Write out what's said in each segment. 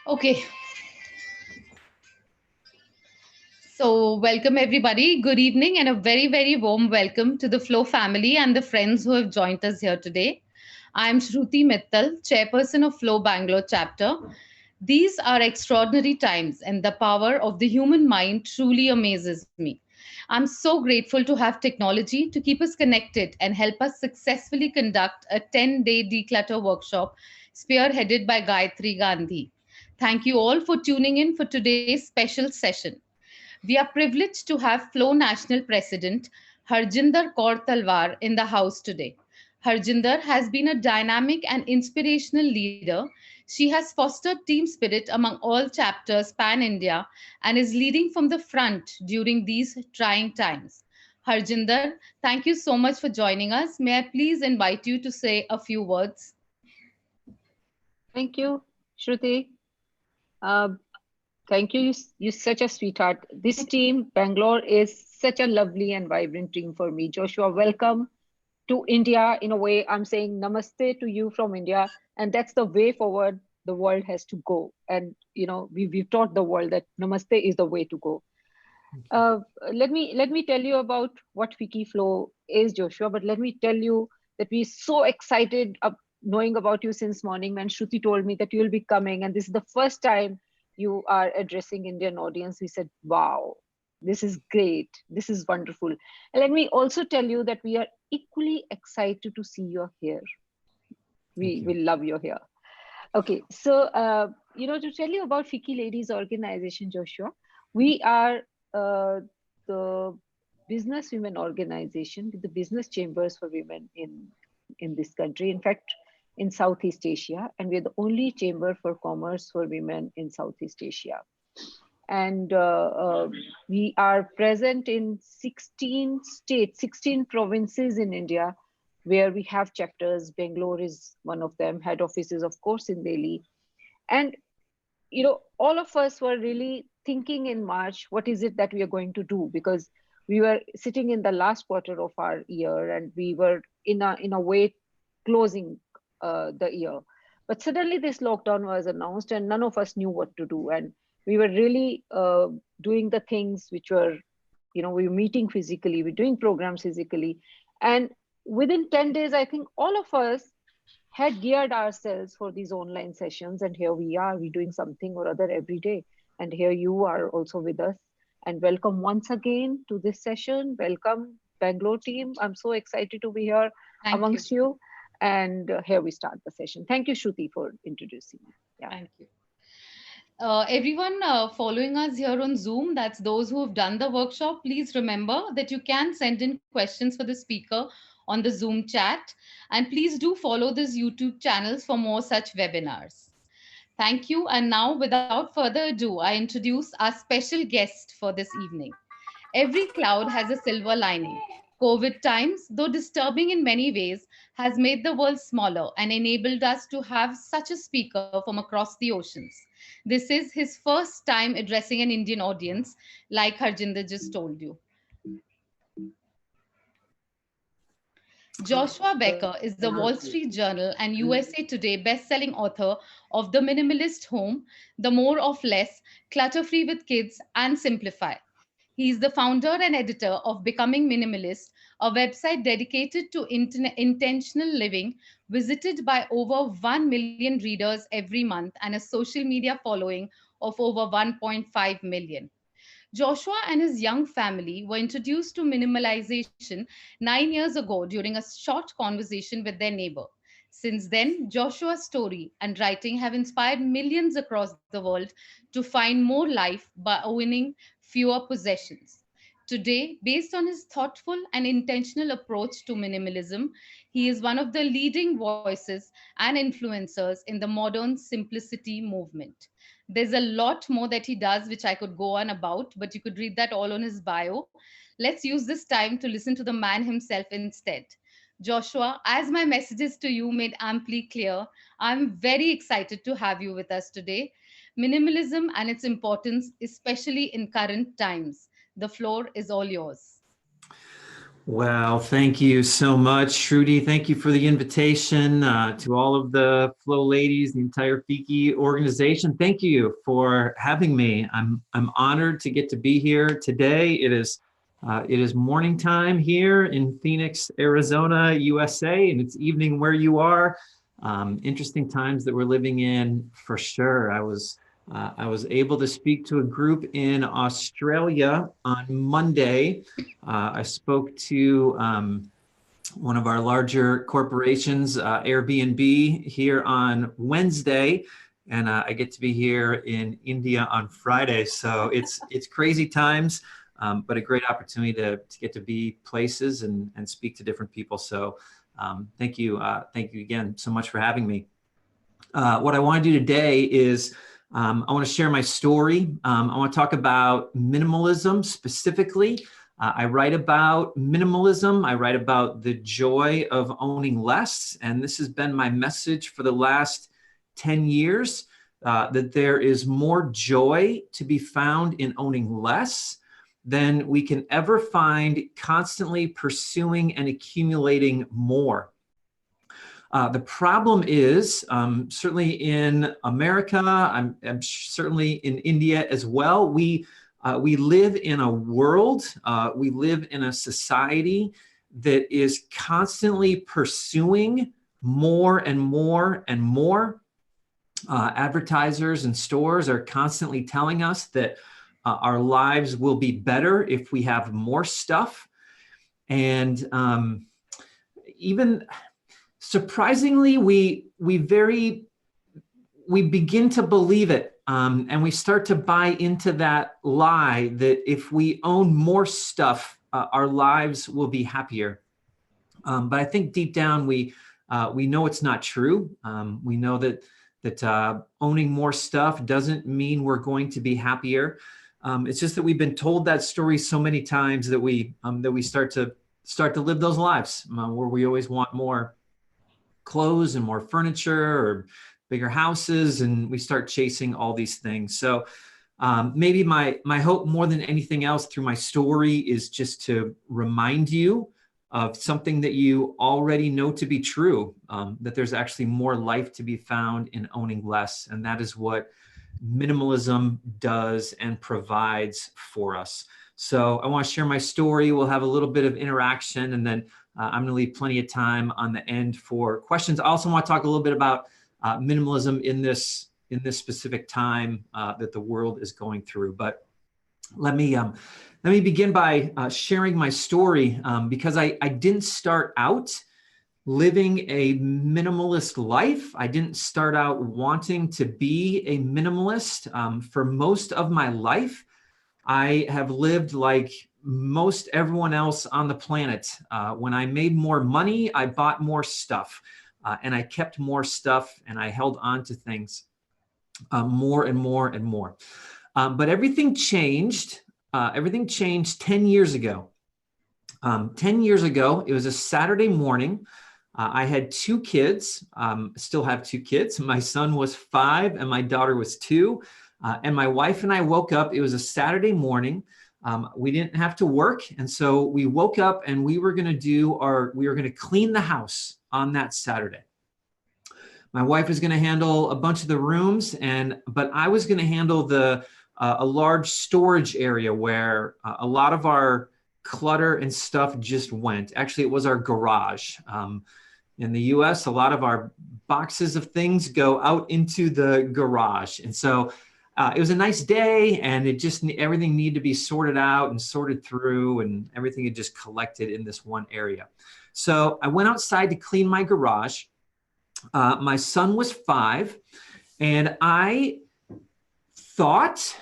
Okay, so welcome everybody. Good evening and a very, very warm welcome to the Flow family and the friends who have joined us here today. I'm Shruti Mittal, chairperson of Flow Bangalore chapter. These are extraordinary times, and the power of the human mind truly amazes me. I'm so grateful to have technology to keep us connected and help us successfully conduct a 10-day declutter workshop spearheaded by Gayatri Gandhi. Thank you all for tuning in for today's special session. We are privileged to have Flow National President Harjinder Kaur Talwar in the house today. Harjinder has been a dynamic and inspirational leader. She has fostered team spirit among all chapters pan India and is leading from the front during these trying times. Harjinder, thank you so much for joining us. May I please invite you to say a few words? Thank you, Shruti. Uh, Thank you. You're such a sweetheart. This team, Bangalore, is such a lovely and vibrant team for me. Joshua, welcome to India. In a way, I'm saying namaste to you from India, and that's the way forward the world has to go. And we've taught the world that namaste is the way to go. Uh, let me tell you about what Wiki Flow is, Joshua. But let me tell you that we're so excited knowing about you since morning. When Shruti told me that you'll be coming, and this is the first time you are addressing Indian audience, we said, "Wow, this is great. This is wonderful." And let me also tell you that we are equally excited to see you here. Thank We you. love you here. Okay, so to tell you about Fiki Ladies Organization, Joshua, we are the business women organization with the business chambers for women in this country. In fact, in Southeast Asia, and we're the only chamber for commerce for women in Southeast Asia. And we are present in 16 states, 16 provinces in India, where we have chapters. Bangalore is one of them. Head offices, of course, in Delhi. And all of us were really thinking in March, what is it that we are going to do? Because we were sitting in the last quarter of our year, and we were in a way closing the year. But suddenly this lockdown was announced, and none of us knew what to do. And we were really doing the things which were, we were meeting physically, we're doing programs physically. And within 10 days, I think all of us had geared ourselves for these online sessions, and here we are, we're doing something or other every day. And here you are also with us. And welcome once again to this session. Welcome, Bangalore team. I'm so excited to be here Thank you. amongst you. And here we start the session. Thank you, Shruti, for introducing me. Yeah. Thank you. Everyone following us here on Zoom, that's those who have done the workshop, please remember that you can send in questions for the speaker on the Zoom chat. And please do follow this YouTube channels for more such webinars. Thank you. And now, without further ado, I introduce our special guest for this evening. Every cloud has a silver lining. COVID times, though disturbing in many ways, has made the world smaller and enabled us to have such a speaker from across the oceans. This is his first time addressing an Indian audience, like Harjinder just told you. Joshua Becker is the Wall Street Journal and USA Today best-selling author of The Minimalist Home, The More of Less, Clutter Free with Kids, and Simplify. He is the founder and editor of Becoming Minimalist, a website dedicated to intentional living, visited by over 1 million readers every month and a social media following of over 1.5 million. Joshua and his young family were introduced to minimalization 9 years ago during a short conversation with their neighbor. Since then, Joshua's story and writing have inspired millions across the world to find more life by owning fewer possessions. Today, based on his thoughtful and intentional approach to minimalism, he is one of the leading voices and influencers in the modern simplicity movement. There's a lot more that he does, which I could go on about, but you could read that all on his bio. Let's use this time to listen to the man himself instead. Joshua, as my messages to you made amply clear, I'm very excited to have you with us today. Minimalism and its importance, especially in current times. The floor is all yours. Well, thank you so much, Shruti. Thank you for the invitation to all of the Flow ladies, the entire Fiki organization. Thank you for having me. I'm honored to get to be here today. It is morning time here in Phoenix, Arizona, USA, and it's evening where you are. Interesting times that we're living in for sure. I was able to speak to a group in Australia on Monday. I spoke to one of our larger corporations, Airbnb, here on Wednesday, and I get to be here in India on Friday. So it's crazy times, but a great opportunity to get to be places and speak to different people. So thank you again so much for having me. What I want to do today is I want to share my story. I want to talk about minimalism specifically. I write about minimalism. I write about the joy of owning less. And this has been my message for the last 10 years, that there is more joy to be found in owning less than we can ever find constantly pursuing and accumulating more. The problem is, certainly in America, I'm certainly in India as well, we live in a world, we live in a society that is constantly pursuing more and more and more. Advertisers and stores are constantly telling us that our lives will be better if we have more stuff. And even surprisingly, we begin to believe it, and we start to buy into that lie that if we own more stuff, our lives will be happier. But I think deep down we know it's not true. We know that owning more stuff doesn't mean we're going to be happier. It's just that we've been told that story so many times that we start to live those lives where we always want more clothes and more furniture or bigger houses, and we start chasing all these things. So maybe my hope more than anything else through my story is just to remind you of something that you already know to be true, that there's actually more life to be found in owning less. And that is what minimalism does and provides for us. So I want to share my story. We'll have a little bit of interaction, and then I'm going to leave plenty of time on the end for questions. I also want to talk a little bit about minimalism in this specific time that the world is going through. But let me begin by sharing my story, because I didn't start out living a minimalist life. I didn't start out wanting to be a minimalist. For most of my life, I have lived like most everyone else on the planet. When I made more money, I bought more stuff, and I kept more stuff, and I held on to things more and more and more. But everything changed. Everything changed 10 years ago. 10 years ago, it was a Saturday morning. I had two kids, still have two kids. My son was 5 and my daughter was 2. And my wife and I woke up. It was a Saturday morning. We didn't have to work. And so we woke up and we were going to clean the house on that Saturday. My wife was going to handle a bunch of the rooms, but I was going to handle a large storage area where a lot of our clutter and stuff just went. Actually, it was our garage. In the US, a lot of our boxes of things go out into the garage. And so it was a nice day, and everything needed to be sorted out and sorted through, and everything had just collected in this one area. So I went outside to clean my garage. My son was 5, and I thought,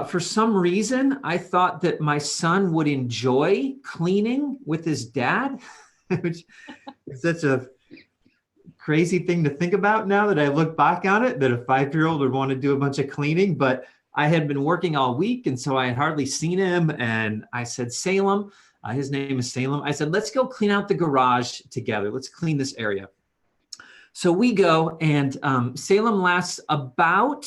for some reason, I thought that my son would enjoy cleaning with his dad, which is such a crazy thing to think about now that I look back on it, that a 5-year-old would want to do a bunch of cleaning. But I had been working all week, and so I had hardly seen him. And I said, Salem, his name is Salem. I said, let's go clean out the garage together. Let's clean this area. So we go, and Salem lasts about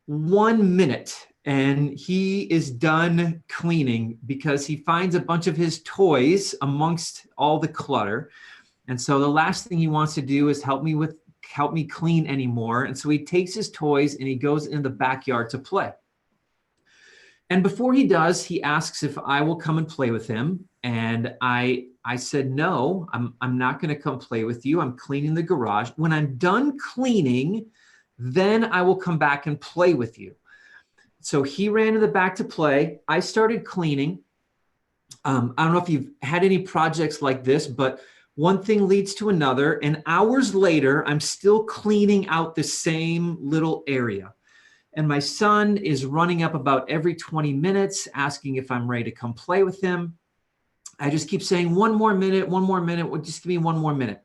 1 minute. and he is done cleaning because he finds a bunch of his toys amongst all the clutter. And so the last thing he wants to do is help me clean anymore. And so he takes his toys and he goes in the backyard to play. And before he does, he asks if I will come and play with him. And I said, no, I'm not going to come play with you. I'm cleaning the garage. When I'm done cleaning, then I will come back and play with you. So he ran to the back to play. I started cleaning. I don't know if you've had any projects like this, but one thing leads to another. And hours later, I'm still cleaning out the same little area. And my son is running up about every 20 minutes, asking if I'm ready to come play with him. I just keep saying, one more minute, just give me one more minute.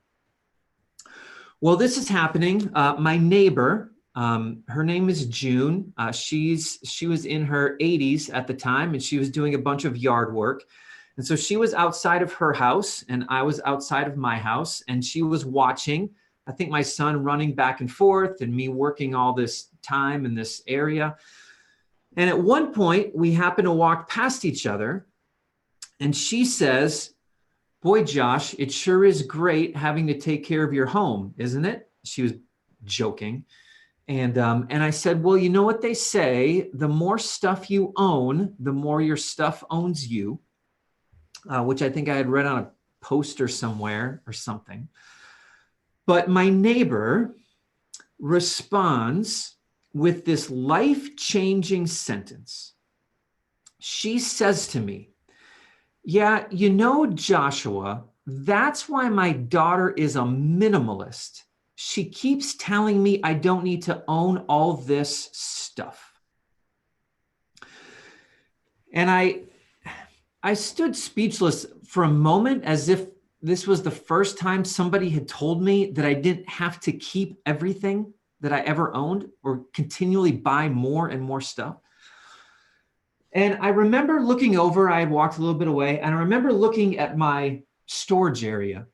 Well, this is happening. My neighbor, her name is June. She was in her 80s at the time, and she was doing a bunch of yard work. And so she was outside of her house, and I was outside of my house, and she was watching, I think, my son running back and forth and me working all this time in this area. And at one point, we happen to walk past each other, and she says, boy, Josh, it sure is great having to take care of your home, isn't it? She was joking. And I said, well, you know what they say, the more stuff you own, the more your stuff owns you, which I think I had read on a poster somewhere or something. But my neighbor responds with this life-changing sentence. She says to me, yeah, you know, Joshua, that's why my daughter is a minimalist. She keeps telling me I don't need to own all this stuff. And I stood speechless for a moment, as if this was the first time somebody had told me that I didn't have to keep everything that I ever owned or continually buy more and more stuff. And I remember looking over, I had walked a little bit away, and I remember looking at my storage area,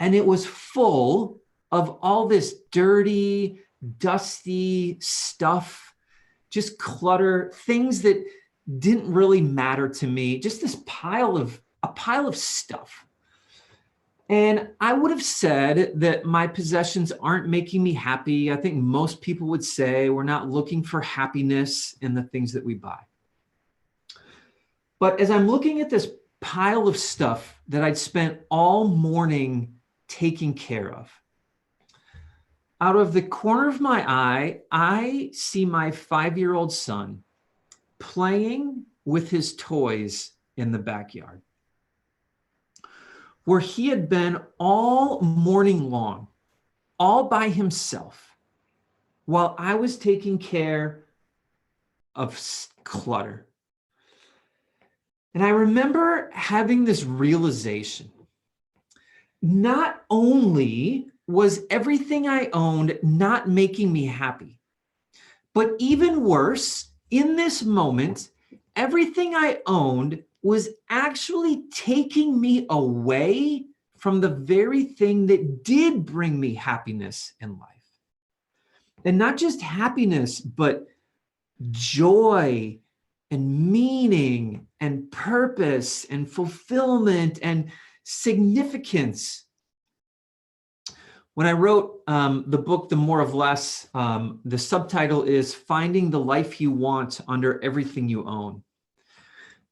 and it was full of all this dirty, dusty stuff, just clutter, things that didn't really matter to me, just this pile of stuff. And I would have said that my possessions aren't making me happy. I think most people would say we're not looking for happiness in the things that we buy. But as I'm looking at this pile of stuff that I'd spent all morning taking care of, out of the corner of my eye, I see my 5-year-old son playing with his toys in the backyard, where he had been all morning long, all by himself, while I was taking care of clutter. And I remember having this realization. Not only was everything I owned not making me happy, but even worse, in this moment, everything I owned was actually taking me away from the very thing that did bring me happiness in life. And not just happiness, but joy and meaning and purpose and fulfillment and significance. When I wrote the book, The More of Less, the subtitle is Finding the Life You Want Under Everything You Own.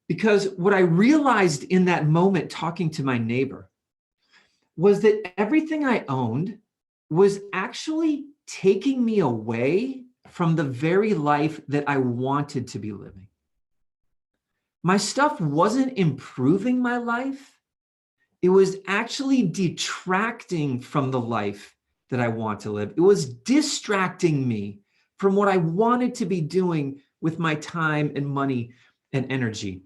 Because what I realized in that moment talking to my neighbor was that everything I owned was actually taking me away from the very life that I wanted to be living. My stuff wasn't improving my life. It was actually detracting from the life that I want to live. It was distracting me from what I wanted to be doing with my time and money and energy.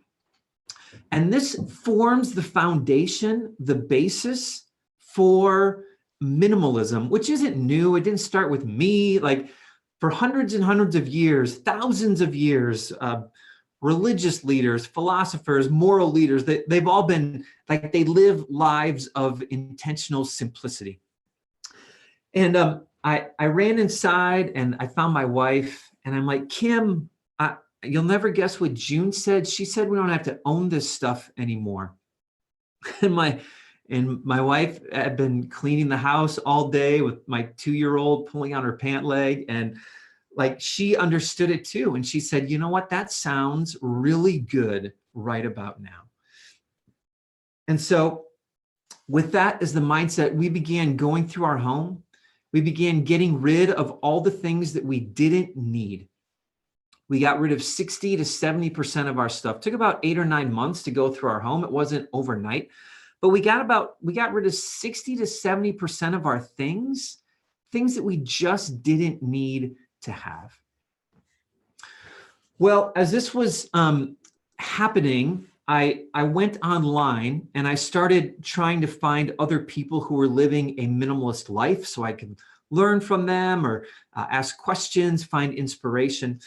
And this forms the foundation, the basis for minimalism, which isn't new. It didn't start with me. Like, for hundreds and hundreds of years, thousands of years, religious leaders, philosophers, moral leaders, they've all been like, they live lives of intentional simplicity. And I ran inside and I found my wife, and I'm like, Kim, You'll never guess what June said. She said, we don't have to own this stuff anymore. And my wife had been cleaning the house all day with my 2-year-old pulling on her pant leg. And like, she understood it too. And she said, you know what? That sounds really good right about now. And so with that as the mindset, we began going through our home. We began getting rid of all the things that we didn't need. We got rid of 60 to 70% of our stuff. It took about 8 or 9 months to go through our home. It wasn't overnight, but we got rid of 60 to 70% of our things that we just didn't need to have. Well, as this was happening, I went online and I started trying to find other people who were living a minimalist life so I could learn from them or ask questions, find inspiration.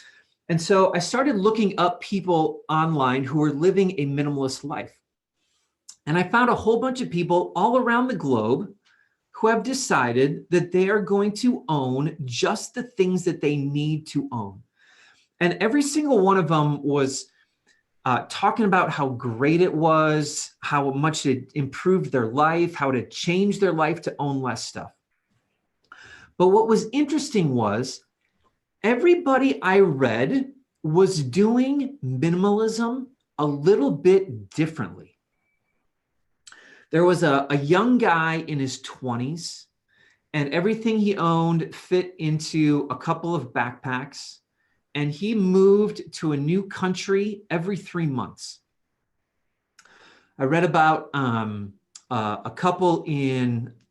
And so I started looking up people online who were living a minimalist life. And I found a whole bunch of people all around the globe who have decided that they are going to own just the things that they need to own. And every single one of them was talking about how great it was, how much it improved their life, how it changed their life to own less stuff. But what was interesting was everybody I read was doing minimalism a little bit differently. There was a young guy in his 20s, and everything he owned fit into a couple of backpacks, and he moved to a new country every 3 months. I read about a couple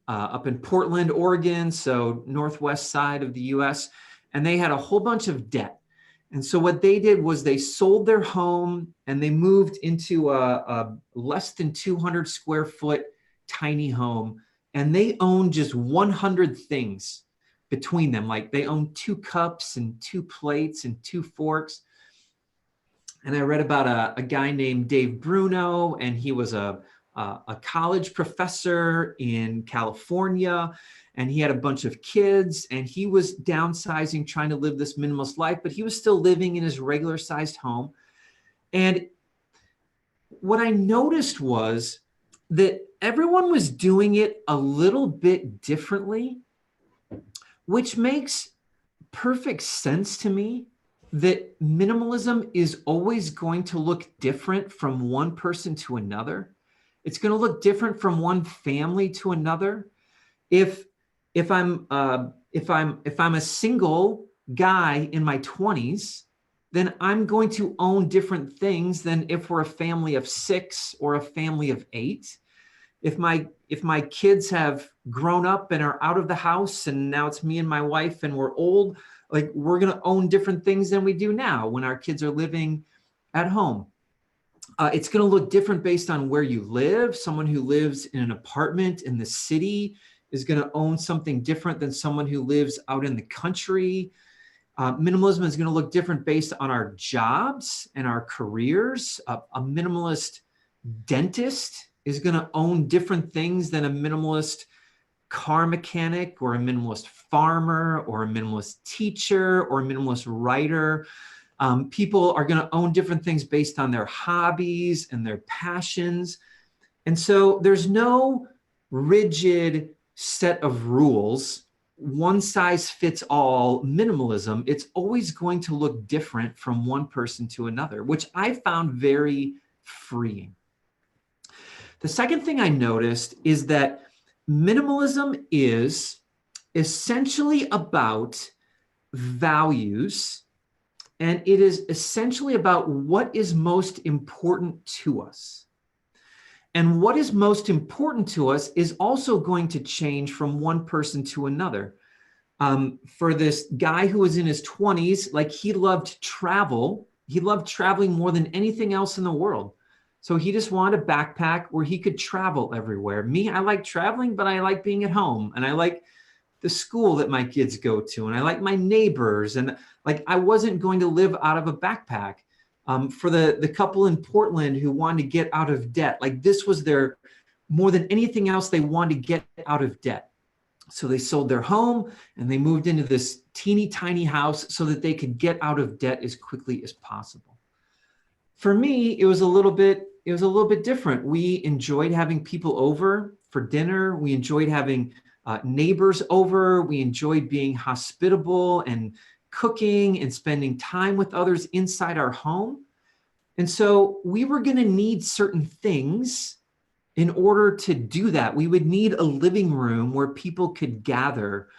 up in Portland, Oregon, so northwest side of the US, and they had a whole bunch of debt. And so what they did was they sold their home and they moved into a less than 200 square foot tiny home. And they owned just 100 things between them. Like they owned 2 cups and 2 plates and 2 forks. And I read about a guy named Dave Bruno, and he was a college professor in California. And he had a bunch of kids, and he was downsizing, trying to live this minimalist life, but he was still living in his regular sized home. And what I noticed was that everyone was doing it a little bit differently, which makes perfect sense to me, that minimalism is always going to look different from one person to another. It's going to look different from one family to another. If I'm a single guy in my 20s, then I'm going to own different things than if we're a family of 6 or a family of 8. If my kids have grown up and are out of the house and now it's me and my wife and we're old, like we're going to own different things than we do now when our kids are living at home. It's going to look different based on where you live. Someone who lives in an apartment in the city is going to own something different than someone who lives out in the country. Minimalism is going to look different based on our jobs and our careers. A minimalist dentist is going to own different things than a minimalist car mechanic or a minimalist farmer or a minimalist teacher or a minimalist writer. People are going to own different things based on their hobbies and their passions. And so there's no rigid set of rules, one size fits all minimalism. It's always going to look different from one person to another, which I found very freeing. The second thing I noticed is that minimalism is essentially about values, and it is essentially about what is most important to us. And what is most important to us is also going to change from one person to another. For this guy who was in his 20s, like he loved travel. He loved traveling more than anything else in the world. So he just wanted a backpack where he could travel everywhere. Me, I like traveling, but I like being at home. And I like the school that my kids go to. And I like my neighbors. And like, I wasn't going to live out of a backpack. For the couple in Portland who wanted to get out of debt, like this was their, more than anything else, they wanted to get out of debt. So they sold their home and they moved into this teeny tiny house so that they could get out of debt as quickly as possible. For me, it was a little bit different. We enjoyed having people over for dinner. We enjoyed having neighbors over. We enjoyed being hospitable and cooking and spending time with others inside our home. And so we were going to need certain things in order to do that. We would need a living room where people could gather.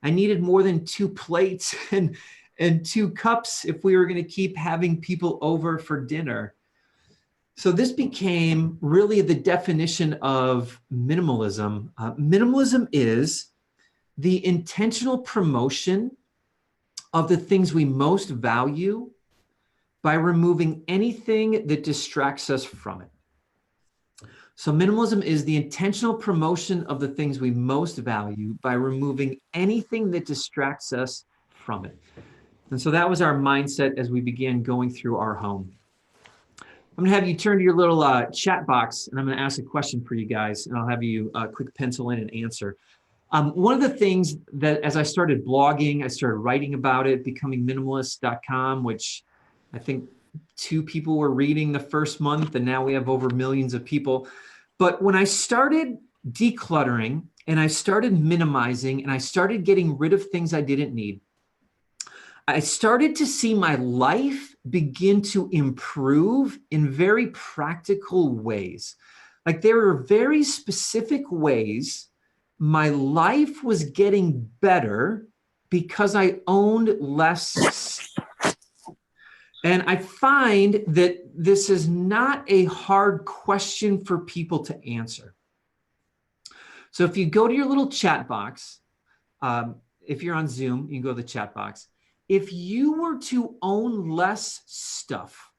I needed more than 2 plates and 2 cups if we were going to keep having people over for dinner. So this became really the definition of minimalism. Minimalism is the intentional promotion of the things we most value by removing anything that distracts us from it. So minimalism is the intentional promotion of the things we most value by removing anything that distracts us from it. And so that was our mindset as we began going through our home. I'm gonna have you turn to your little chat box, and I'm gonna ask a question for you guys, and I'll have you quick pencil in and answer. One of the things that as I started blogging, I started writing about it, becomingminimalist.com, which I think 2 people were reading the first month, and now we have over millions of people. But when I started decluttering and I started minimizing and I started getting rid of things I didn't need, I started to see my life begin to improve in very practical ways. Like there were very specific ways my life was getting better because I owned less. And I find that this is not a hard question for people to answer. So if you go to your little chat box, if you're on Zoom, you can go to the chat box. If you were to own less stuff,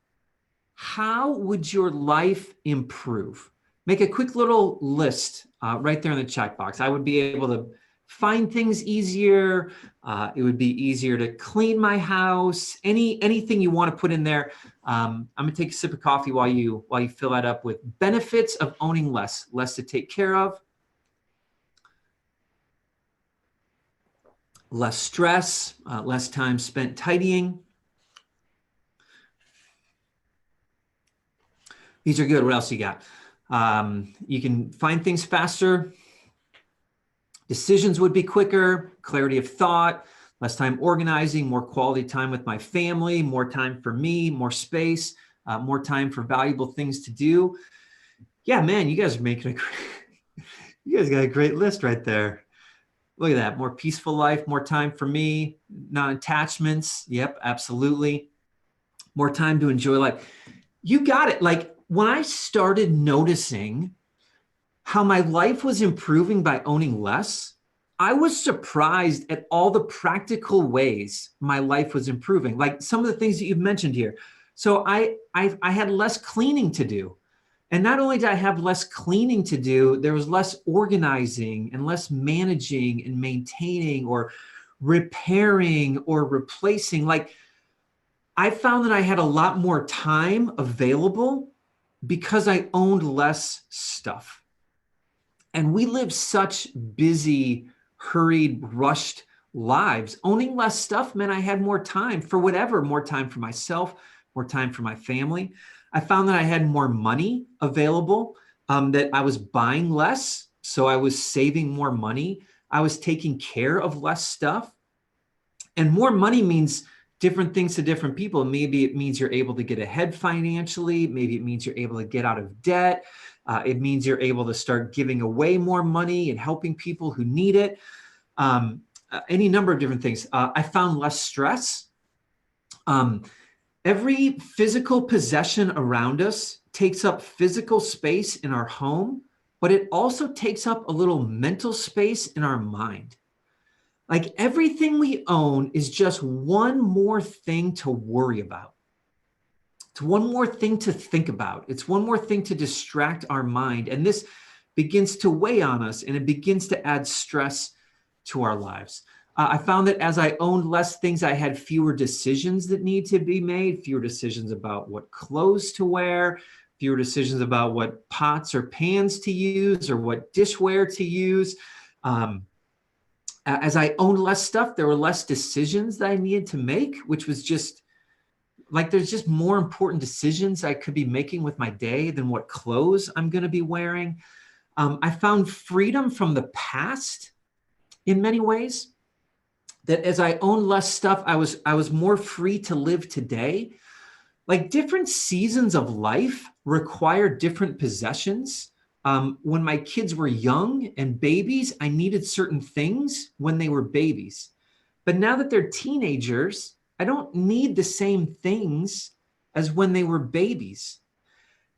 how would your life improve? Make a quick little list right there in the chat box. I would be able to find things easier. It would be easier to clean my house. Anything you want to put in there. I'm gonna take a sip of coffee while you fill that up with benefits of owning less to take care of, less stress, less time spent tidying. These are good. What else you got? You can find things faster. Decisions would be quicker, clarity of thought, less time organizing, more quality time with my family, more time for me, more space, more time for valuable things to do. Yeah, man, you guys are making you guys got a great list right there. Look at that. More peaceful life, more time for me, non-attachments. Yep, absolutely. More time to enjoy life. You got it. Like when I started noticing how my life was improving by owning less, I was surprised at all the practical ways my life was improving. Like some of the things that you've mentioned here. So I had less cleaning to do. And not only did I have less cleaning to do, there was less organizing and less managing and maintaining or repairing or replacing. Like I found that I had a lot more time available because I owned less stuff. And we live such busy, hurried, rushed lives. Owning less stuff meant I had more time for whatever, more time for myself, more time for my family. I found that I had more money available, that I was buying less. So I was saving more money. I was taking care of less stuff. And more money means different things to different people. Maybe it means you're able to get ahead financially. Maybe it means you're able to get out of debt. It means you're able to start giving away more money and helping people who need it. Any number of different things. I found less stress. Every physical possession around us takes up physical space in our home, but it also takes up a little mental space in our mind. Like everything we own is just one more thing to worry about. It's one more thing to think about. It's one more thing to distract our mind. And this begins to weigh on us and it begins to add stress to our lives. I found that as I owned less things, I had fewer decisions that need to be made, fewer decisions about what clothes to wear, fewer decisions about what pots or pans to use or what dishware to use. As I owned less stuff, there were less decisions that I needed to make, which was just like, there's just more important decisions I could be making with my day than what clothes I'm going to be wearing. I found freedom from the past in many ways, that as I owned less stuff, I was more free to live today. Like, different seasons of life require different possessions. When my kids were young and babies, I needed certain things when they were babies. But now that they're teenagers, I don't need the same things as when they were babies.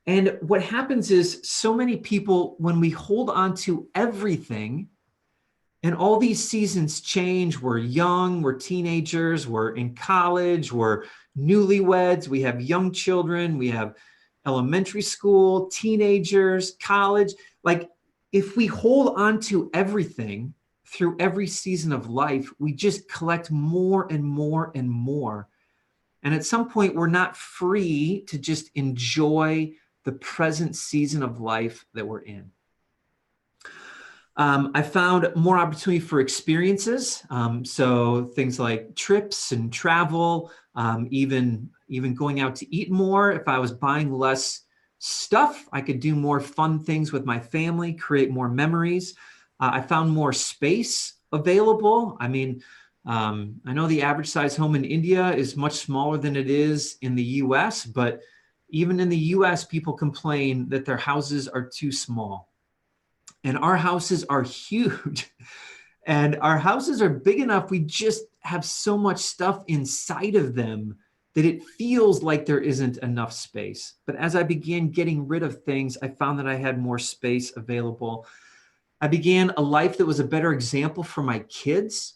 And what happens is, so many people, when we hold on to everything, and all these seasons change, we're young, we're teenagers, we're in college, we're newlyweds, we have young children, we have elementary school, teenagers, college. Like, if we hold on to everything through every season of life, we just collect more and more and more. And at some point, we're not free to just enjoy the present season of life that we're in. I found more opportunity for experiences. So things like trips and travel, even going out to eat more. If I was buying less stuff, I could do more fun things with my family, create more memories. I found more space available. I mean, I know the average size home in India is much smaller than it is in the US, but even in the US, people complain that their houses are too small. And our houses are huge. And our houses are big enough, we just have so much stuff inside of them that it feels like there isn't enough space. But as I began getting rid of things, I found that I had more space available. I began a life that was a better example for my kids.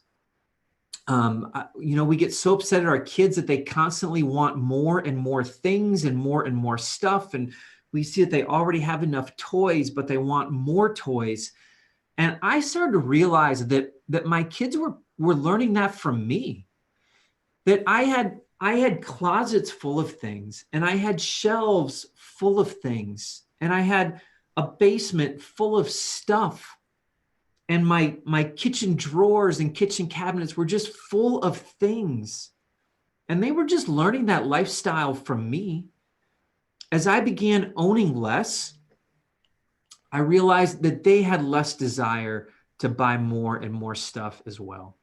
We get so upset at our kids that they constantly want more and more things and more stuff. And we see that they already have enough toys, but they want more toys. And I started to realize that my kids were learning that from me. That I had closets full of things, and I had shelves full of things, and I had a basement full of stuff. And my kitchen drawers and kitchen cabinets were just full of things. And they were just learning that lifestyle from me. As I began owning less, I realized that they had less desire to buy more and more stuff as well.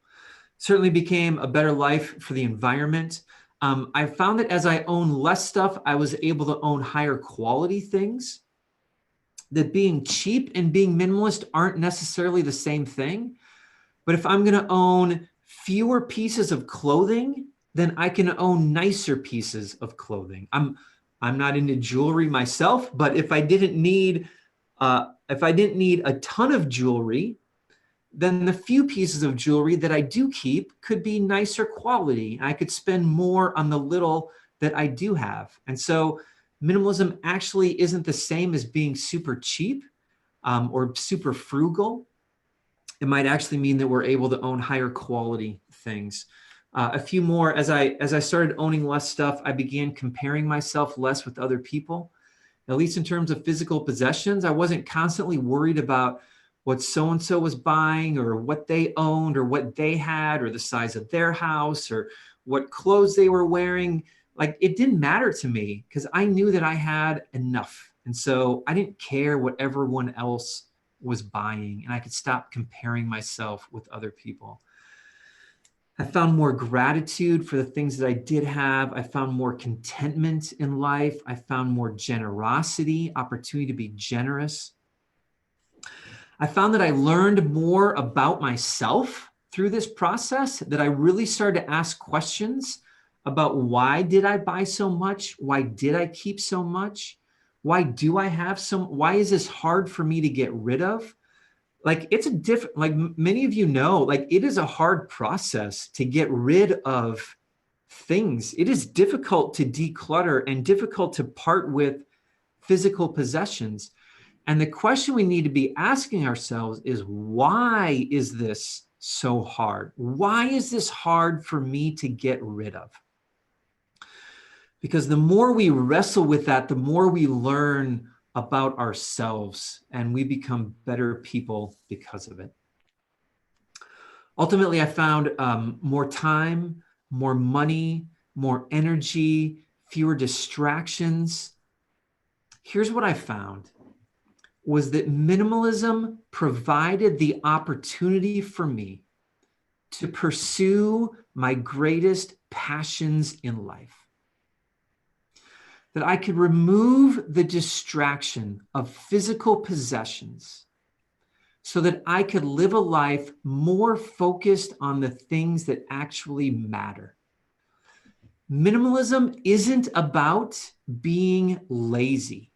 Certainly became a better life for the environment. I found that as I owned less stuff, I was able to own higher quality things. That being cheap and being minimalist aren't necessarily the same thing. But if I'm going to own fewer pieces of clothing, then I can own nicer pieces of clothing. I'm not into jewelry myself, but if I didn't need a ton of jewelry, then the few pieces of jewelry that I do keep could be nicer quality. I could spend more on the little that I do have. And so minimalism actually isn't the same as being super cheap or super frugal. It might actually mean that we're able to own higher quality things. A few more, as I started owning less stuff, I began comparing myself less with other people, at least in terms of physical possessions. I wasn't constantly worried about what so-and-so was buying or what they owned or what they had or the size of their house or what clothes they were wearing. Like, it didn't matter to me because I knew that I had enough. And so I didn't care what everyone else was buying, and I could stop comparing myself with other people. I found more gratitude for the things that I did have. I found more contentment in life. I found more generosity, opportunity to be generous. I found that I learned more about myself through this process, that I really started to ask questions about why did I buy so much? Why did I keep so much? Why do I have why is this hard for me to get rid of? Like, it's like many of you know, like, it is a hard process to get rid of things. It is difficult to declutter and difficult to part with physical possessions. And the question we need to be asking ourselves is, why is this so hard? Why is this hard for me to get rid of? Because the more we wrestle with that, the more we learn about ourselves, and we become better people because of it. Ultimately, I found more time, more money, more energy, fewer distractions. Here's what I found was that minimalism provided the opportunity for me to pursue my greatest passions in life. That I could remove the distraction of physical possessions so that I could live a life more focused on the things that actually matter. Minimalism isn't about being lazy.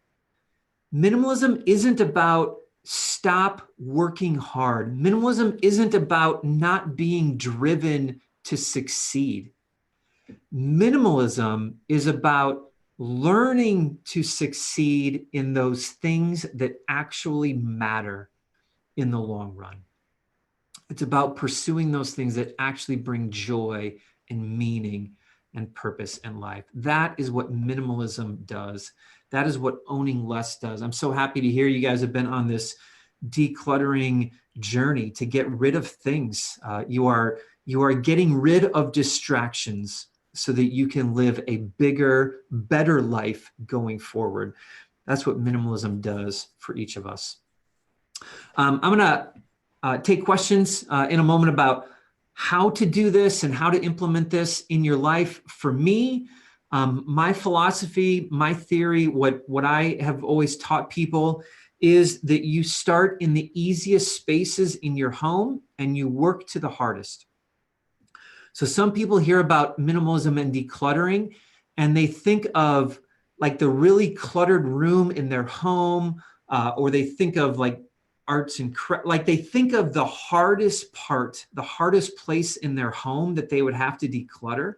Minimalism isn't about stop working hard. Minimalism isn't about not being driven to succeed. Minimalism is about learning to succeed in those things that actually matter in the long run. It's about pursuing those things that actually bring joy and meaning and purpose in life. That is what minimalism does. That is what owning less does. I'm so happy to hear you guys have been on this decluttering journey to get rid of things. You are getting rid of distractions so that you can live a bigger, better life going forward. That's what minimalism does for each of us. I'm going to take questions in a moment about how to do this and how to implement this in your life. For me, my philosophy, my theory, what I have always taught people is that you start in the easiest spaces in your home and you work to the hardest. So some people hear about minimalism and decluttering and they think of like the really cluttered room in their home, or they think of like arts and like they think of the hardest part, the hardest place in their home that they would have to declutter.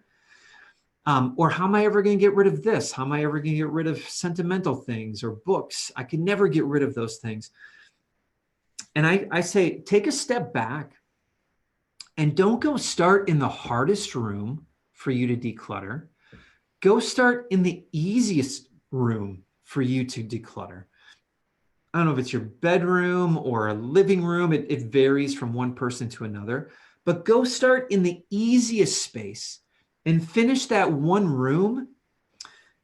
Or how am I ever going to get rid of this? How am I ever going to get rid of sentimental things or books? I can never get rid of those things. And I say, take a step back and don't go start in the hardest room for you to declutter. Go start in the easiest room for you to declutter. I don't know if it's your bedroom or a living room. It varies from one person to another, but go start in the easiest space and finish that one room.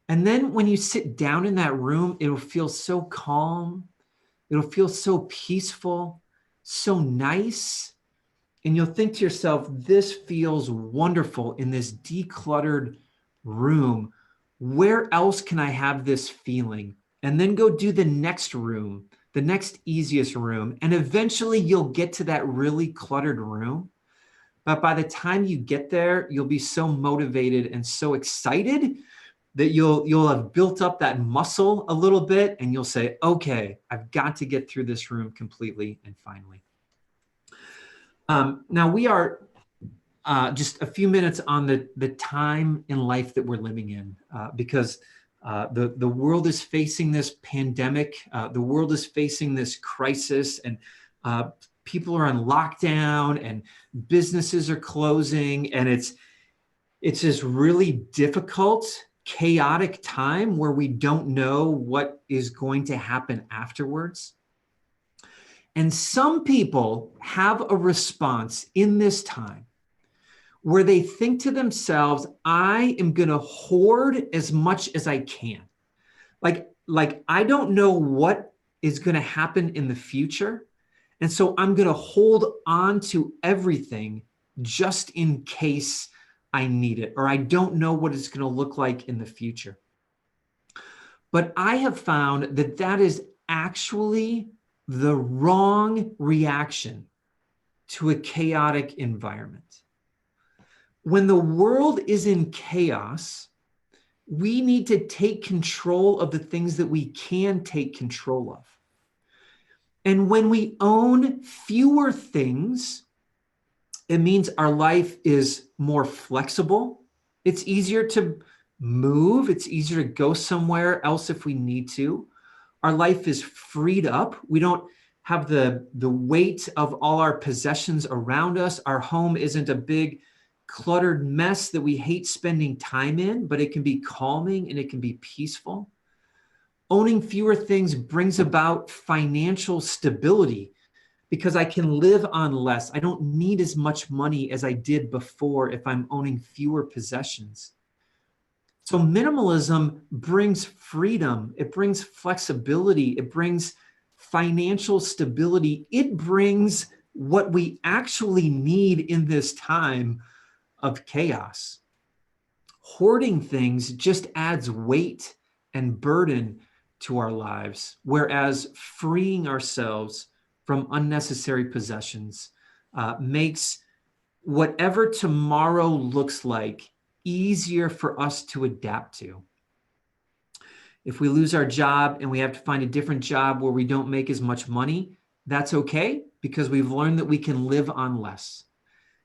And then when you sit down in that room, it'll feel so calm. It'll feel so peaceful, so nice. And you'll think to yourself, this feels wonderful in this decluttered room. Where else can I have this feeling? And then go do the next room, the next easiest room. And eventually you'll get to that really cluttered room. But by the time you get there, you'll be so motivated and so excited that you'll have built up that muscle a little bit and you'll say, okay, I've got to get through this room completely and finally. Now we are just a few minutes on the time in life that we're living in, because the world is facing this pandemic. The world is facing this crisis, and people are on lockdown, and businesses are closing, and it's this really difficult, chaotic time where we don't know what is going to happen afterwards. And some people have a response in this time where they think to themselves, I am going to hoard as much as I can. Like I don't know what is going to happen in the future. And so I'm going to hold on to everything just in case I need it, or I don't know what it's going to look like in the future. But I have found that that is actually the wrong reaction to a chaotic environment. When the world is in chaos, we need to take control of the things that we can take control of. And when we own fewer things, it means our life is more flexible. It's easier to move. It's easier to go somewhere else if we need to. Our life is freed up. We don't have the weight of all our possessions around us. Our home isn't a big cluttered mess that we hate spending time in, but it can be calming and it can be peaceful. Owning fewer things brings about financial stability because I can live on less. I don't need as much money as I did before if I'm owning fewer possessions. So minimalism brings freedom. It brings flexibility. It brings financial stability. It brings what we actually need in this time of chaos. Hoarding things just adds weight and burden to our lives, whereas freeing ourselves from unnecessary possessions makes whatever tomorrow looks like easier for us to adapt to. If we lose our job and we have to find a different job where we don't make as much money, that's okay, because we've learned that we can live on less.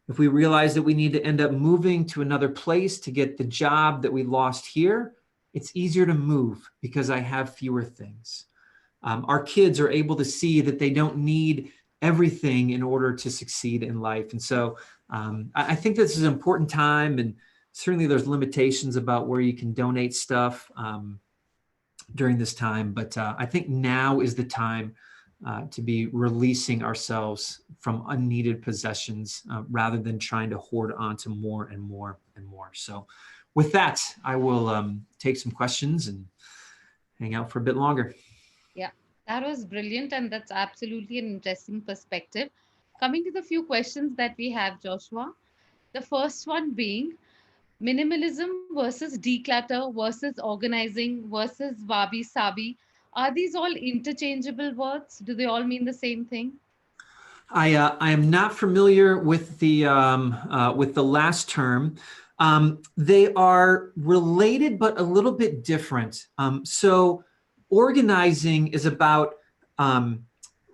If we realize that we need to end up moving to another place to get the job that we lost here, it's easier to move because I have fewer things. Our kids are able to see that they don't need everything in order to succeed in life. And so I think this is an important time, and certainly there's limitations about where you can donate stuff during this time. But I think now is the time to be releasing ourselves from unneeded possessions rather than trying to hoard onto more and more and more. So with that, I will take some questions and hang out for a bit longer. Yeah, that was brilliant, and that's absolutely an interesting perspective. Coming to the few questions that we have, Joshua. The first one being minimalism versus declutter versus organizing versus wabi sabi. Are these all interchangeable words? Do they all mean the same thing? I am not familiar with the last term. They are related, but a little bit different. So organizing is about,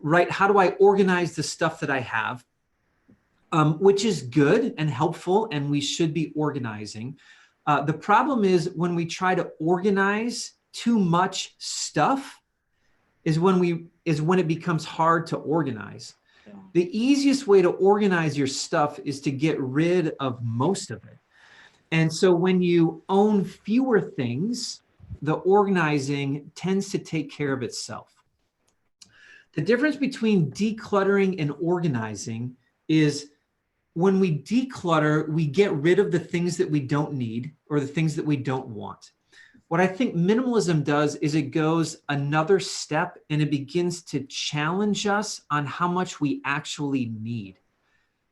right, how do I organize the stuff that I have, which is good and helpful, and we should be organizing. The problem is when we try to organize too much stuff is when it becomes hard to organize. Yeah. The easiest way to organize your stuff is to get rid of most of it. And so when you own fewer things, the organizing tends to take care of itself. The difference between decluttering and organizing is when we declutter, we get rid of the things that we don't need or the things that we don't want. What I think minimalism does is it goes another step and it begins to challenge us on how much we actually need.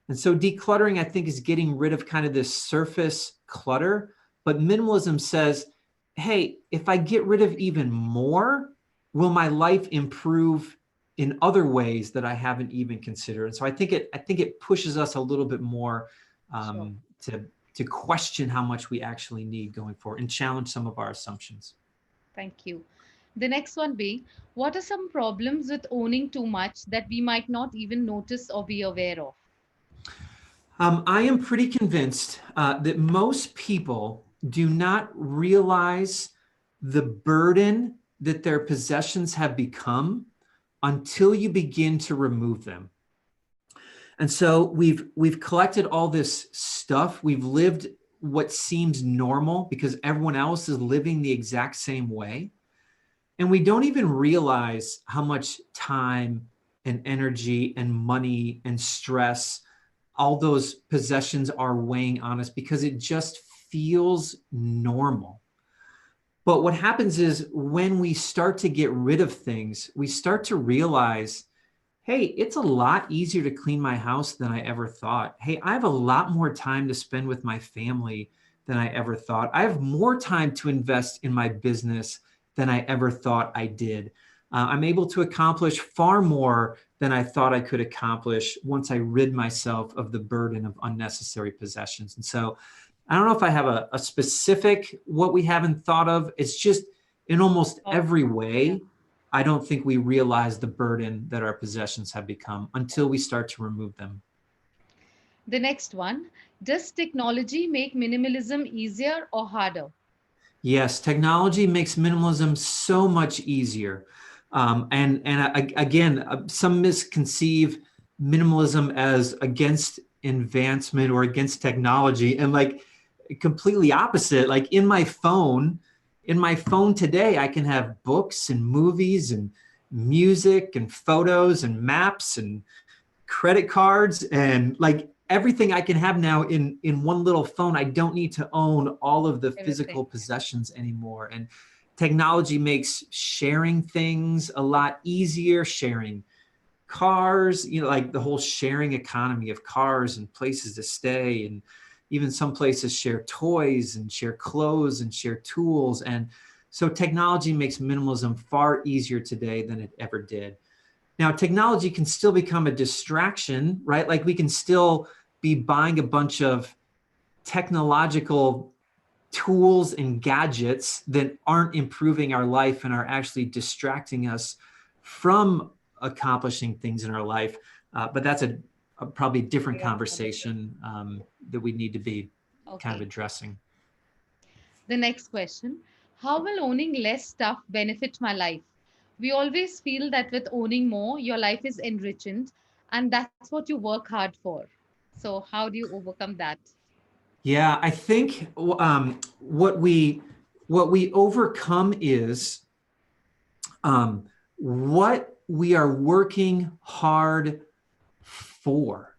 And so decluttering, I think, is getting rid of kind of this surface clutter. But minimalism says, hey, if I get rid of even more, will my life improve in other ways that I haven't even considered? And so I think it pushes us a little bit more to question how much we actually need going forward and challenge some of our assumptions. Thank you. The next one being, what are some problems with owning too much that we might not even notice or be aware of? I am pretty convinced that most people do not realize the burden that their possessions have become until you begin to remove them. And so we've collected all this stuff. We've lived what seems normal because everyone else is living the exact same way. And we don't even realize how much time and energy and money and stress all those possessions are weighing on us because it just feels normal. But what happens is when we start to get rid of things, we start to realize, hey, it's a lot easier to clean my house than I ever thought. Hey, I have a lot more time to spend with my family than I ever thought. I have more time to invest in my business than I ever thought I did. I'm able to accomplish far more than I thought I could accomplish once I rid myself of the burden of unnecessary possessions. And so I don't know if I have a specific what we haven't thought of. It's just in almost every way, I don't think we realize the burden that our possessions have become until we start to remove them. The next one, does technology make minimalism easier or harder? Yes, technology makes minimalism so much easier. Again, some misconceive minimalism as against advancement or against technology, and like completely opposite. Like in my phone today, I can have books and movies and music and photos and maps and credit cards and like everything I can have now in one little phone. I don't need to own all of the physical Everything. possessions anymore. And technology makes sharing things a lot easier, sharing cars, like the whole sharing economy of cars and places to stay. And even some places share toys and share clothes and share tools. And so technology makes minimalism far easier today than it ever did. Now, technology can still become a distraction, right? Like we can still be buying a bunch of technological tools and gadgets that aren't improving our life and are actually distracting us from accomplishing things in our life. But that's a probably different Yeah. conversation that we need to be kind of Okay. addressing. The next question: how will owning less stuff benefit my life? We always feel that with owning more, your life is enriched, and that's what you work hard for. So, how do you overcome that? Yeah, I think what we overcome is what we are working hard for.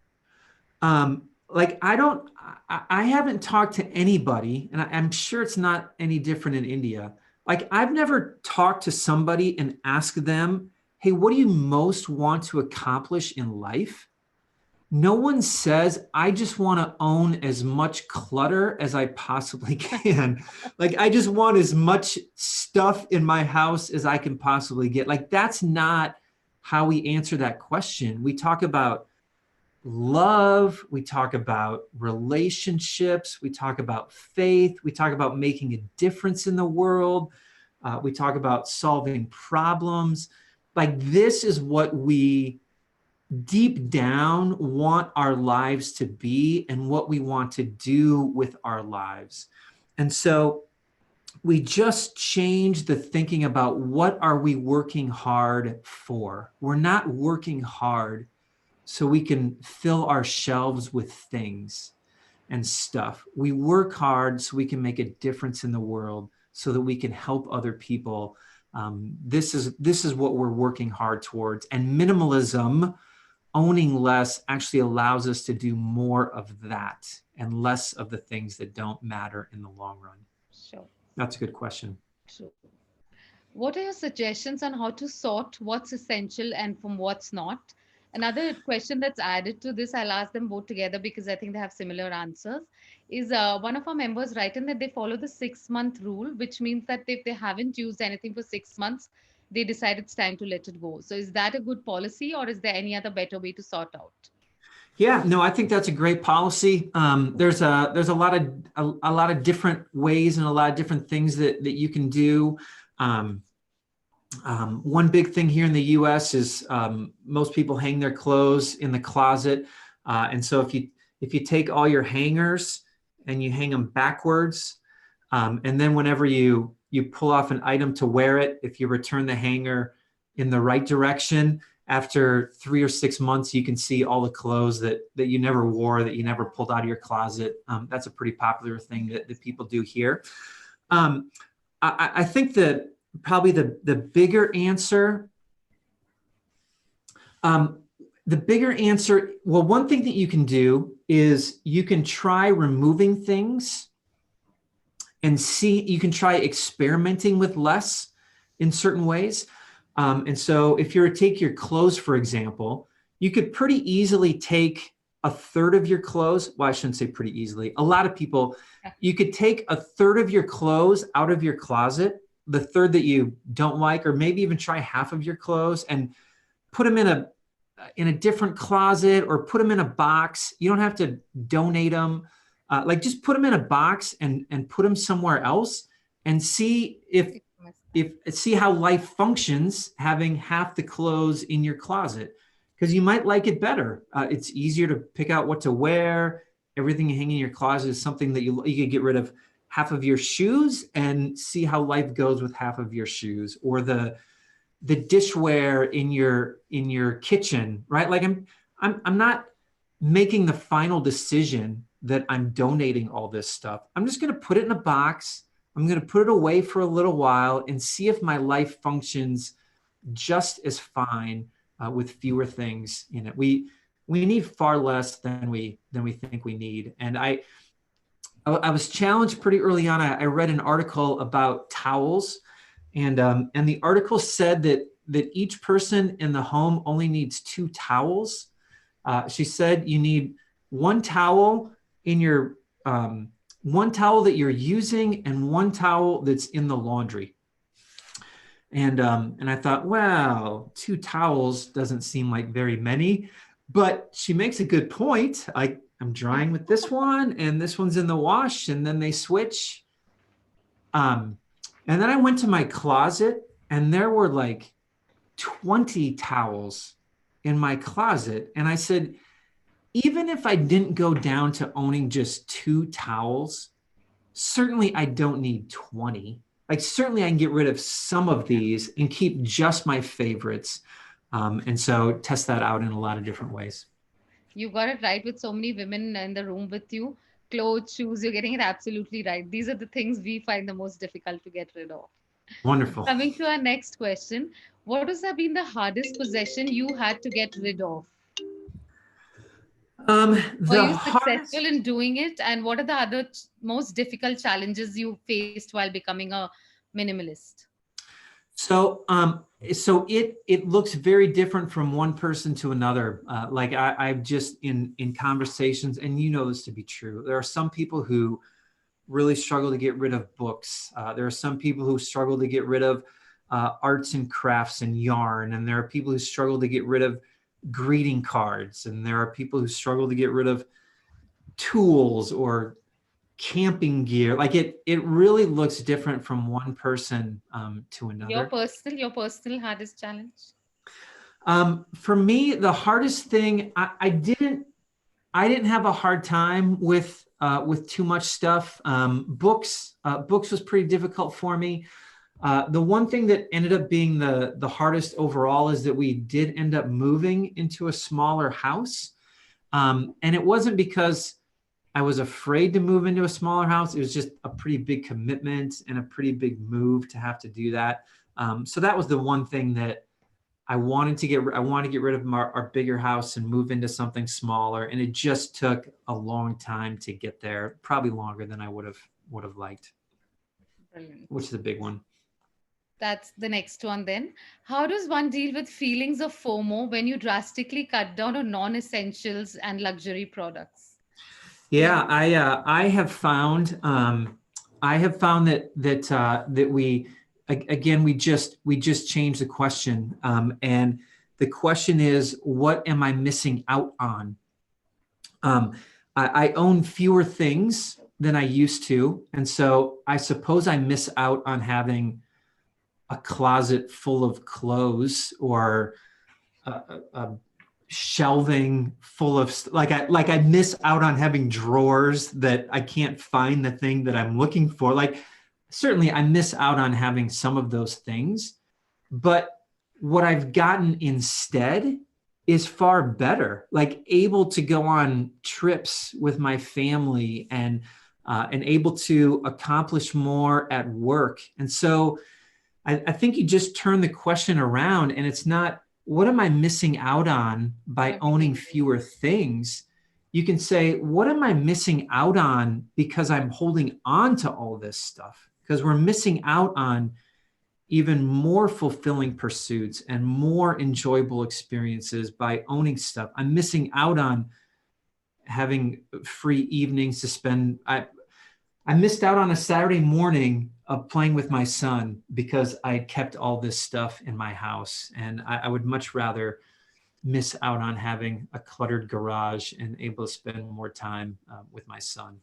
Like I haven't talked to anybody, and I'm sure it's not any different in India. Like I've never talked to somebody and asked them, hey, what do you most want to accomplish in life? No one says, I just want to own as much clutter as I possibly can. Like, I just want as much stuff in my house as I can possibly get. Like, that's not how we answer that question. We talk about love, we talk about relationships, we talk about faith, we talk about making a difference in the world, we talk about solving problems. Like, this is what we deep down want our lives to be and what we want to do with our lives. And so we just change the thinking about what are we working hard for. We're not working hard so we can fill our shelves with things and stuff. We work hard so we can make a difference in the world, so that we can help other people. This is what we're working hard towards. And minimalism, owning less, actually allows us to do more of that and less of the things that don't matter in the long run. Sure. That's a good question. True. What are your suggestions on how to sort what's essential and from what's not? Another question that's added to this, I'll ask them both together because I think they have similar answers. Is one of our members writing that they follow the 6 month rule, which means that if they haven't used anything for 6 months, they decide it's time to let it go. So, is that a good policy, or is there any other better way to sort out? Yeah, no, I think that's a great policy. There's a lot of a lot of different ways and a lot of different things that you can do. Um, One big thing here in the U.S. is most people hang their clothes in the closet, and so if you take all your hangers and you hang them backwards, and then whenever you pull off an item to wear it, if you return the hanger in the right direction, after 3 or 6 months, you can see all the clothes that you never wore, that you never pulled out of your closet. That's a pretty popular thing that people do here. I think that probably the bigger answer, well, one thing that you can do is you can try removing things and see, you can try experimenting with less in certain ways. And so if you were to take your clothes, for example, you could pretty easily take a third of your clothes. Well, I shouldn't say pretty easily. A lot of people, you could take a third of your clothes out of your closet, the third that you don't like, or maybe even try half of your clothes and put them in a different closet or put them in a box. You don't have to donate them. Like just put them in a box and put them somewhere else and see see how life functions having half the clothes in your closet, because you might like it better. It's easier to pick out what to wear. Everything hanging in your closet is something that you could get rid of half of your shoes and see how life goes with half of your shoes, or the dishware in your kitchen, right? Like I'm not making the final decision that I'm donating all this stuff. I'm just going to put it in a box. I'm going to put it away for a little while and see if my life functions just as fine with fewer things in it. we need far less than we think we need. And I was challenged pretty early on. I read an article about towels, and the article said that each person in the home only needs 2 towels. She said you need one towel in your one towel that you're using and one towel that's in the laundry. And I thought, wow, 2 towels doesn't seem like very many, but she makes a good point. I'm drying with this one and this one's in the wash, and then they switch. And then I went to my closet and there were like 20 towels in my closet. And I said, even if I didn't go down to owning just 2 towels, certainly I don't need 20. Like, certainly I can get rid of some of these and keep just my favorites. And so test that out in a lot of different ways. You got it right with so many women in the room with you. Clothes, shoes, you're getting it absolutely right. These are the things we find the most difficult to get rid of. Wonderful. Coming to our next question, what has been the hardest possession you had to get rid of? Were you successful in doing it? And what are the other most difficult challenges you faced while becoming a minimalist? So, so it looks very different from one person to another. Like I've just in conversations, and you know this to be true. There are some people who really struggle to get rid of books. There are some people who struggle to get rid of arts and crafts and yarn, and there are people who struggle to get rid of greeting cards, and there are people who struggle to get rid of tools or camping gear. Like it really looks different from one person to another. Your personal hardest challenge? For me, the hardest thing, I didn't have a hard time with too much stuff. Books was pretty difficult for me. The one thing that ended up being the hardest overall is that we did end up moving into a smaller house. And it wasn't because I was afraid to move into a smaller house. It was just a pretty big commitment and a pretty big move to have to do that. So that was the one thing that I wanted to get rid of our bigger house and move into something smaller. And it just took a long time to get there, probably longer than I would have liked. Brilliant. Which is a big one. That's the next one then. How does one deal with feelings of FOMO when you drastically cut down on non-essentials and luxury products? Yeah, I have found that we again we just changed the question, and the question is, what am I missing out on? I own fewer things than I used to, and so I suppose I miss out on having a closet full of clothes or a shelving full of I miss out on having drawers that I can't find the thing that I'm looking for. Like, certainly I miss out on having some of those things, but what I've gotten instead is far better, like able to go on trips with my family and able to accomplish more at work. And so I think you just turn the question around, and it's not, what am I missing out on by owning fewer things? You can say, what am I missing out on because I'm holding on to all this stuff? Because we're missing out on even more fulfilling pursuits and more enjoyable experiences by owning stuff. I'm missing out on having free evenings to spend. I missed out on a Saturday morning of playing with my son because I had kept all this stuff in my house. And I would much rather miss out on having a cluttered garage and able to spend more time with my son.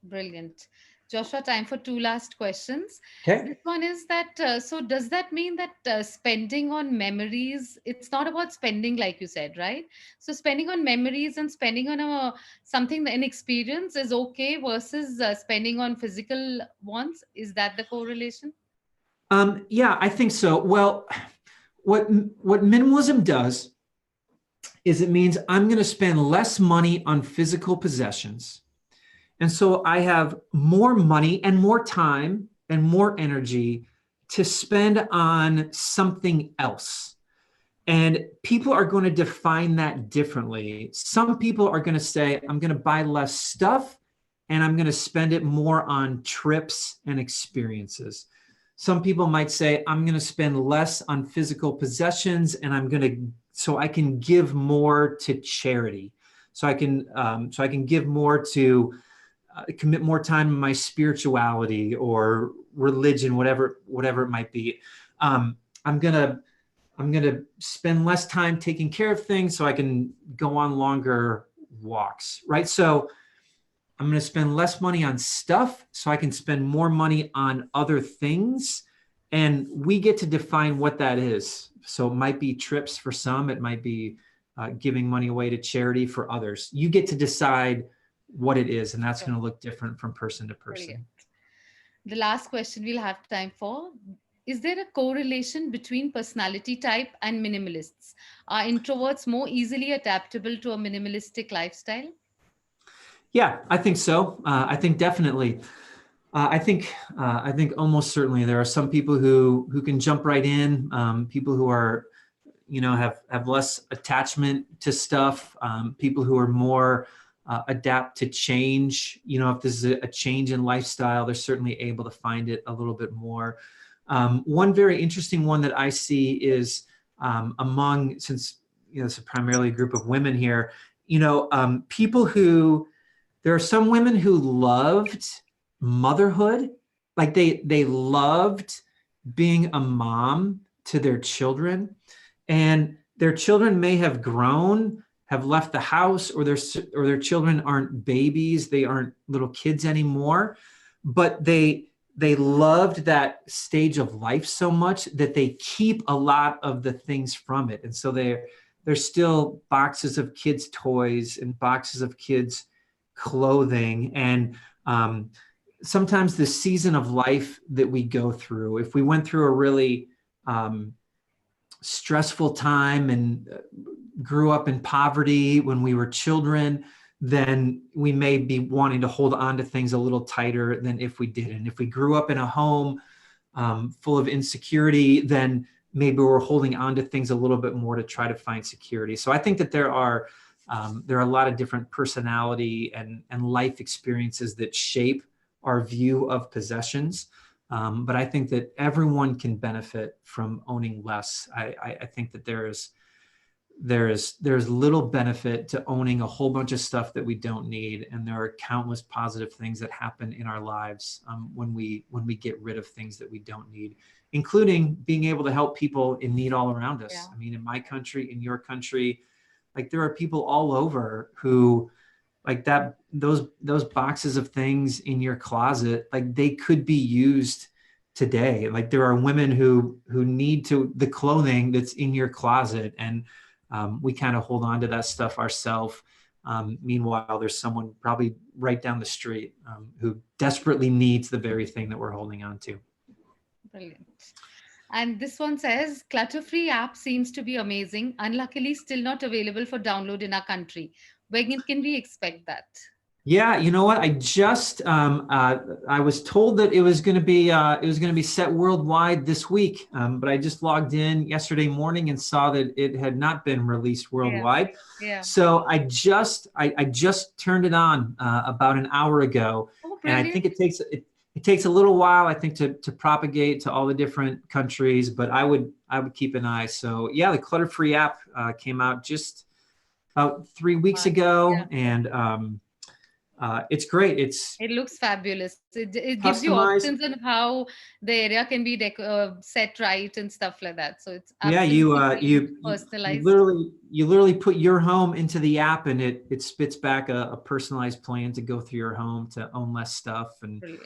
Brilliant. Joshua, time for 2 last questions. Okay. This one is that, so does that mean that spending on memories, it's not about spending like you said, right? So spending on memories and spending on something, an experience is okay versus spending on physical wants? Is that the correlation? Yeah, I think so. Well, what minimalism does is it means I'm going to spend less money on physical possessions. And so I have more money and more time and more energy to spend on something else. And people are going to define that differently. Some people are going to say, I'm going to buy less stuff and I'm going to spend it more on trips and experiences. Some people might say, I'm going to spend less on physical possessions and so I can give more to charity. So I can give more to commit more time in my spirituality or religion, whatever it might be. I'm gonna spend less time taking care of things so I can go on longer walks, right? So I'm gonna spend less money on stuff so I can spend more money on other things. And we get to define what that is. So it might be trips for some, it might be giving money away to charity for others. You get to decide what it is, and that's gonna look different from person to person. Brilliant. The last question we'll have time for. Is there a correlation between personality type and minimalists? Are introverts more easily adaptable to a minimalistic lifestyle? Yeah, I think so. I think definitely. I think almost certainly there are some people who can jump right in. People who are, have less attachment to stuff. People who are more adapt to change. If this is a change in lifestyle, they're certainly able to find it a little bit more. One very interesting one that I see is since it's primarily a group of women here. People who there are some women who loved motherhood, like they loved being a mom to their children, and their children may have grown, have left the house, or their children aren't babies, they aren't little kids anymore, but they loved that stage of life so much that they keep a lot of the things from it. And so there's still boxes of kids' toys and boxes of kids' clothing. And sometimes the season of life that we go through, if we went through a really stressful time and grew up in poverty when we were children, then we may be wanting to hold on to things a little tighter than if we didn't. If we grew up in a home full of insecurity, then maybe we're holding on to things a little bit more to try to find security. So I think that there are a lot of different personality and life experiences that shape our view of possessions. But I think that everyone can benefit from owning less. I think that there's little benefit to owning a whole bunch of stuff that we don't need, and there are countless positive things that happen in our lives when we get rid of things that we don't need, including being able to help people in need all around us. Yeah. I mean, in my country, in your country, like there are people all over who, like those boxes of things in your closet, like they could be used today. Like there are women who need the clothing that's in your closet, and we kind of hold on to that stuff ourselves. Meanwhile, there's someone probably right down the street who desperately needs the very thing that we're holding on to. Brilliant. And this one says, Clutter Free App seems to be amazing. Unluckily, still not available for download in our country. When can we expect that? Yeah, you know what? I just I was told that it was going to be set worldwide this week, but I just logged in yesterday morning and saw that it had not been released worldwide. Yeah. So I just turned it on about an hour ago, and I think it takes a little while, I think, to propagate to all the different countries. But I would keep an eye. So yeah, the Clutter Free app came out just about 3 weeks ago, and it's great. It looks fabulous. It gives you customized. options on how the area can be set right and stuff like that. So it's Yeah, absolutely you personalized. literally put your home into the app, and it spits back a personalized plan to go through your home to own less stuff, and Brilliant.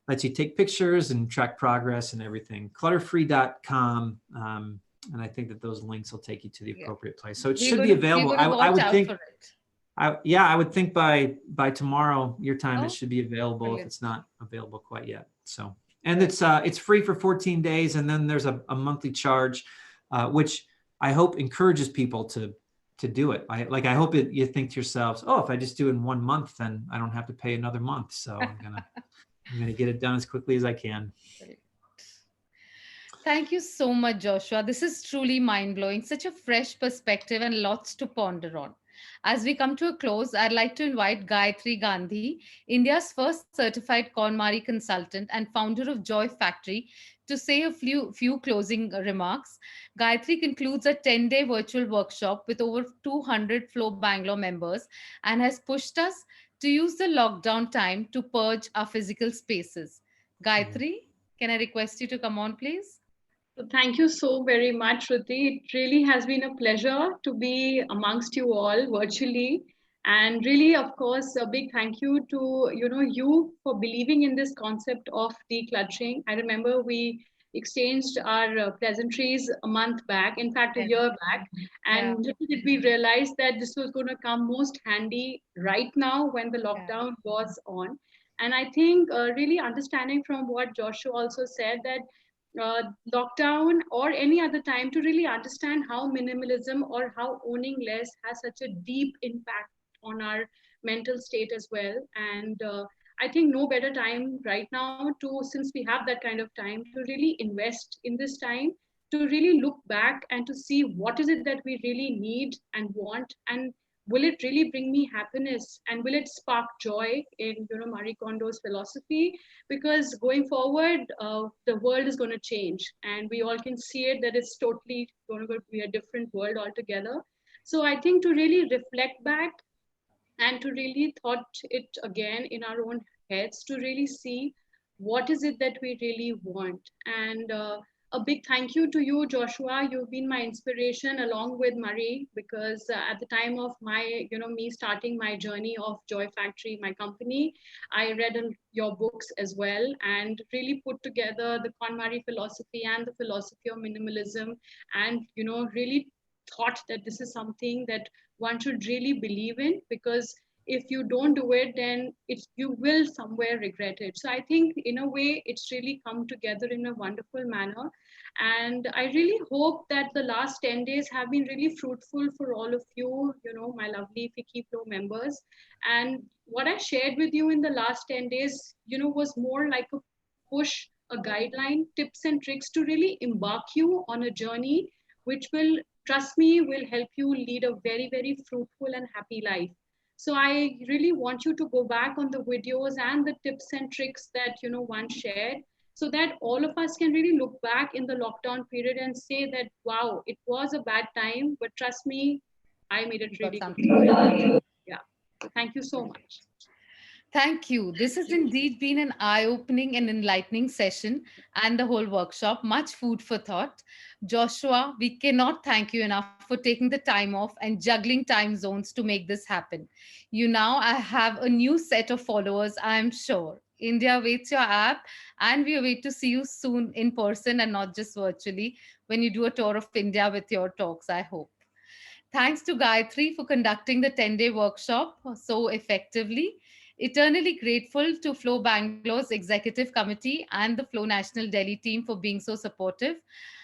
lets you take pictures and track progress and everything. Clutterfree.com. And I think that those links will take you to the appropriate place. So it should be available. I would think. I would think by tomorrow your time it should be available. Brilliant. If it's not available quite yet. So, and it's free for 14 days, and then there's a monthly charge, which I hope encourages people to do it. I hope you think to yourselves, oh, if I just do it in 1 month, then I don't have to pay another month. So I'm gonna get it done as quickly as I can. Thank you so much, Joshua. This is truly mind blowing, such a fresh perspective and lots to ponder on. As we come to a close, I'd like to invite Gayatri Gandhi, India's first certified KonMari consultant and founder of Joy Factory, to say a few closing remarks. Gayatri concludes a 10-day virtual workshop with over 200 Flow Bangalore members and has pushed us to use the lockdown time to purge our physical spaces. Gayatri, can I request you to come on, please? So thank you so very much, Shruti. It really has been a pleasure to be amongst you all virtually. And really, of course, a big thank you to you for believing in this concept of decluttering. I remember we exchanged our pleasantries a month back, in fact, a Yes. year back, Yeah. and little did we realize that this was going to come most handy right now when the Yeah. lockdown was on. And I think really understanding from what Joshua also said that lockdown or any other time to really understand how minimalism or how owning less has such a deep impact on our mental state as well. And I think no better time right now to, since we have that kind of time, to really invest in this time, to really look back and to see what is it that we really need and want, and will it really bring me happiness, and will it spark joy in Marie Kondo's philosophy. Because going forward, the world is going to change, and we all can see it that it's totally going to be a different world altogether. So I think to really reflect back and to really thought it again in our own heads, to really see what is it that we really want. And a big thank you to you, Joshua. You've been my inspiration along with Marie, because at the time of my me starting my journey of Joy Factory, my company, I read your books as well, and really put together the KonMari philosophy and the philosophy of minimalism, and really thought that this is something that one should really believe in, because if you don't do it, then it's, you will somewhere regret it. So I think in a way it's really come together in a wonderful manner. And I really hope that the last 10 days have been really fruitful for all of you, my lovely Fiki Flow members. And what I shared with you in the last 10 days, was more like a push, a guideline, tips and tricks to really embark you on a journey which will, trust me, will help you lead a very, very fruitful and happy life. So I really want you to go back on the videos and the tips and tricks that one shared, so that all of us can really look back in the lockdown period and say that wow, it was a bad time, but trust me, I made We it got really something good out of good. it. Yeah. So thank you so Brilliant. much. Thank you. This has indeed been an eye opening and enlightening session and the whole workshop. Much food for thought. Joshua, we cannot thank you enough for taking the time off and juggling time zones to make this happen. You now have a new set of followers, I am sure. India waits your app, and we wait to see you soon in person and not just virtually when you do a tour of India with your talks, I hope. Thanks to Gayatri for conducting the 10-day workshop so effectively. Eternally grateful to Flow Bangalore's executive committee and the Flow National Delhi team for being so supportive.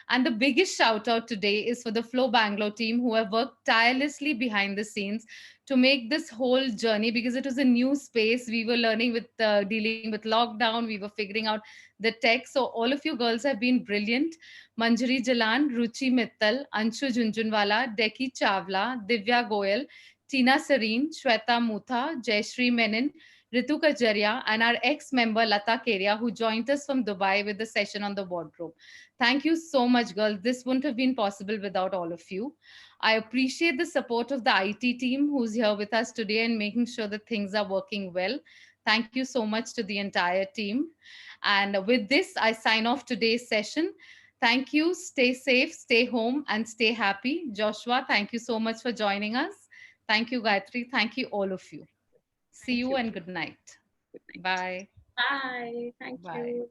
And the biggest shout out today is for the Flow Bangalore team who have worked tirelessly behind the scenes to make this whole journey, because it was a new space. We were learning with dealing with lockdown, we were figuring out the tech. So, all of you girls have been brilliant. Manjari Jalan, Ruchi Mittal, Anshu Junjunwala, Deki Chavla, Divya Goyal, Tina Sareen, Shweta Mutha, Jayashree Menon, Ritu Kajaria, and our ex-member Lata Keria, who joined us from Dubai with the session on the wardrobe. Thank you so much, girls. This wouldn't have been possible without all of you. I appreciate the support of the IT team who's here with us today and making sure that things are working well. Thank you so much to the entire team. And with this, I sign off today's session. Thank you. Stay safe, stay home, and stay happy. Joshua, thank you so much for joining us. Thank you, Gayatri. Thank you, all of you. See Thank you you. and good night. Good night. Bye. Bye. Thank Bye. you.